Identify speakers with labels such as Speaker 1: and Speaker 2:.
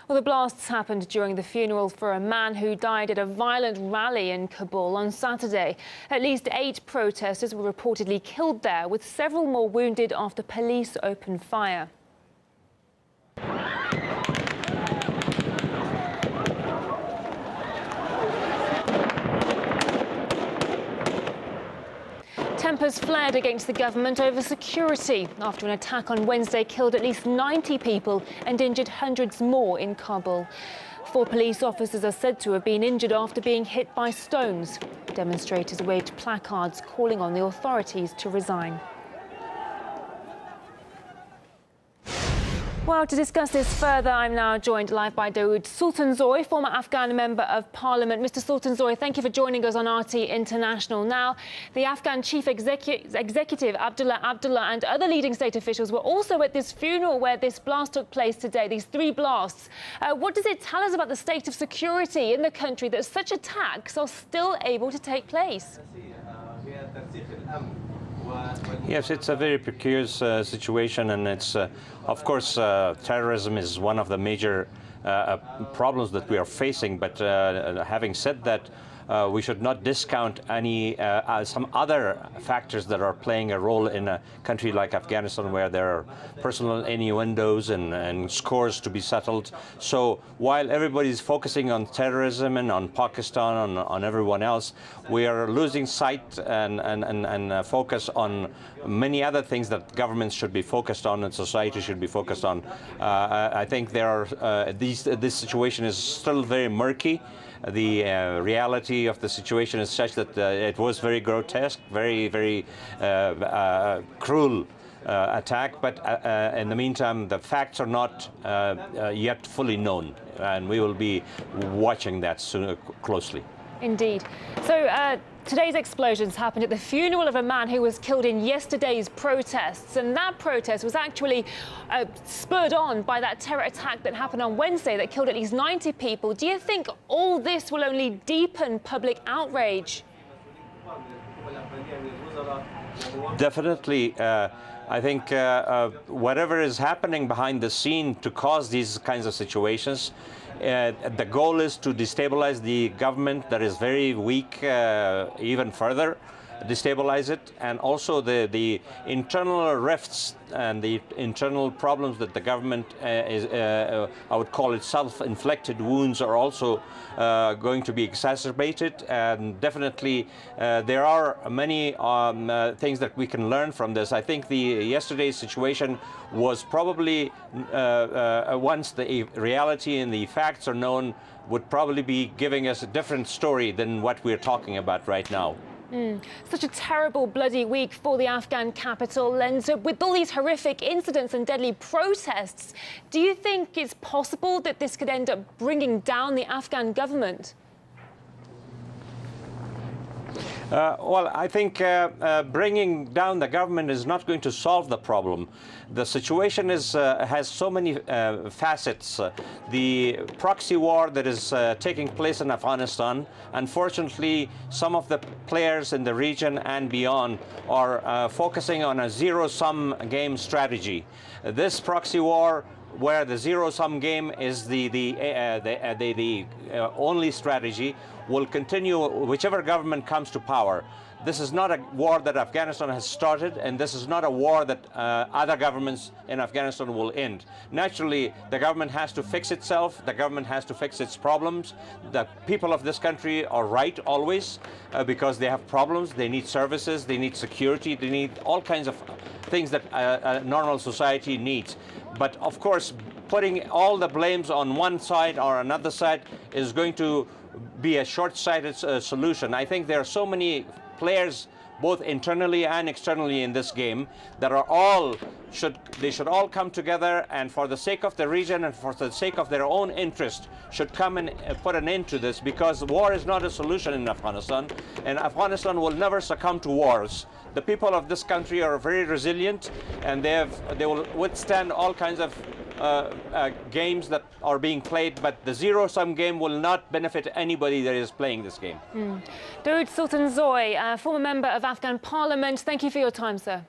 Speaker 1: Well, the blasts happened during the funeral for a man who died at a violent rally in Kabul on Saturday. At least 8 protesters were reportedly killed there, with several more wounded after police opened fire. Tempers flared against the government over security after an attack on Wednesday killed at least 90 people and injured hundreds more in Kabul. 4 police officers are said to have been injured after being hit by stones. Demonstrators waved placards calling on the authorities to resign. Well, to discuss this further, I'm now joined live by Dawood Sultansoy, former Afghan Member of Parliament. Mr. Sultansoy, thank you for joining us on RT International. Now, the Afghan Chief Executive, Abdullah and other leading state officials were also at this funeral where this blast took place today, these 3 blasts. What does it tell us about the state of security in the country that such attacks are still able to take place?
Speaker 2: Yes, it's a very precarious situation, and it's, of course, terrorism is one of the major problems that we are facing. But having said that, we should not discount any some other factors that are playing a role in a country like Afghanistan, where there are personal innuendos and scores to be settled. So while everybody is focusing on terrorism and on Pakistan, on everyone else, we are losing sight and focus on many other things that governments should be focused on and society should be focused on. I think there are this situation is still very murky. The reality of the situation is such that it was very grotesque, very cruel attack, but in the meantime, the facts are not yet fully known, and we will be watching that closely.
Speaker 1: Indeed. So today's explosions happened at the funeral of a man who was killed in yesterday's protests, and that protest was actually spurred on by that terror attack that happened on Wednesday that killed at least 90 people. Do you think all this will only deepen public outrage?
Speaker 2: Definitely. I think whatever is happening behind the scene to cause these kinds of situations, the goal is to destabilize the government that is very weak even further, destabilize it, and also the internal rifts and the internal problems that the government I would call it self-inflicted wounds, are also going to be exacerbated. And definitely there are many things that we can learn from this. I think yesterday's situation was probably, once the reality and the facts are known, would probably be giving us a different story than what we're talking about right now.
Speaker 1: Such a terrible, bloody week for the Afghan capital, and with all these horrific incidents and deadly protests, do you think it's possible that this could end up bringing down the Afghan government?
Speaker 2: Well, I think bringing down the government is not going to solve the problem. The situation has so many facets. The proxy war that is taking place in Afghanistan, unfortunately, some of the players in the region and beyond are focusing on a zero-sum game strategy. This proxy war, where the zero-sum game is the only strategy, will continue whichever government comes to power. This is not a war that Afghanistan has started, and this is not a war that other governments in Afghanistan will end. Naturally, the government has to fix itself. The government has to fix its problems. The people of this country are right always because they have problems. They need services. They need security. They need all kinds of things that a normal society needs. But of course, putting all the blames on one side or another side is going to be a short-sighted solution. I think there are so many players, both internally and externally, in this game that should all come together, and for the sake of the region and for the sake of their own interest, should come and put an end to this, because war is not a solution in Afghanistan, and Afghanistan will never succumb to wars. The people of this country are very resilient, and they will withstand all kinds of games that are being played, but the zero-sum game will not benefit anybody that is playing this game.
Speaker 1: Dawood Sultansoy, former member of Afghan Parliament, thank you for your time, sir.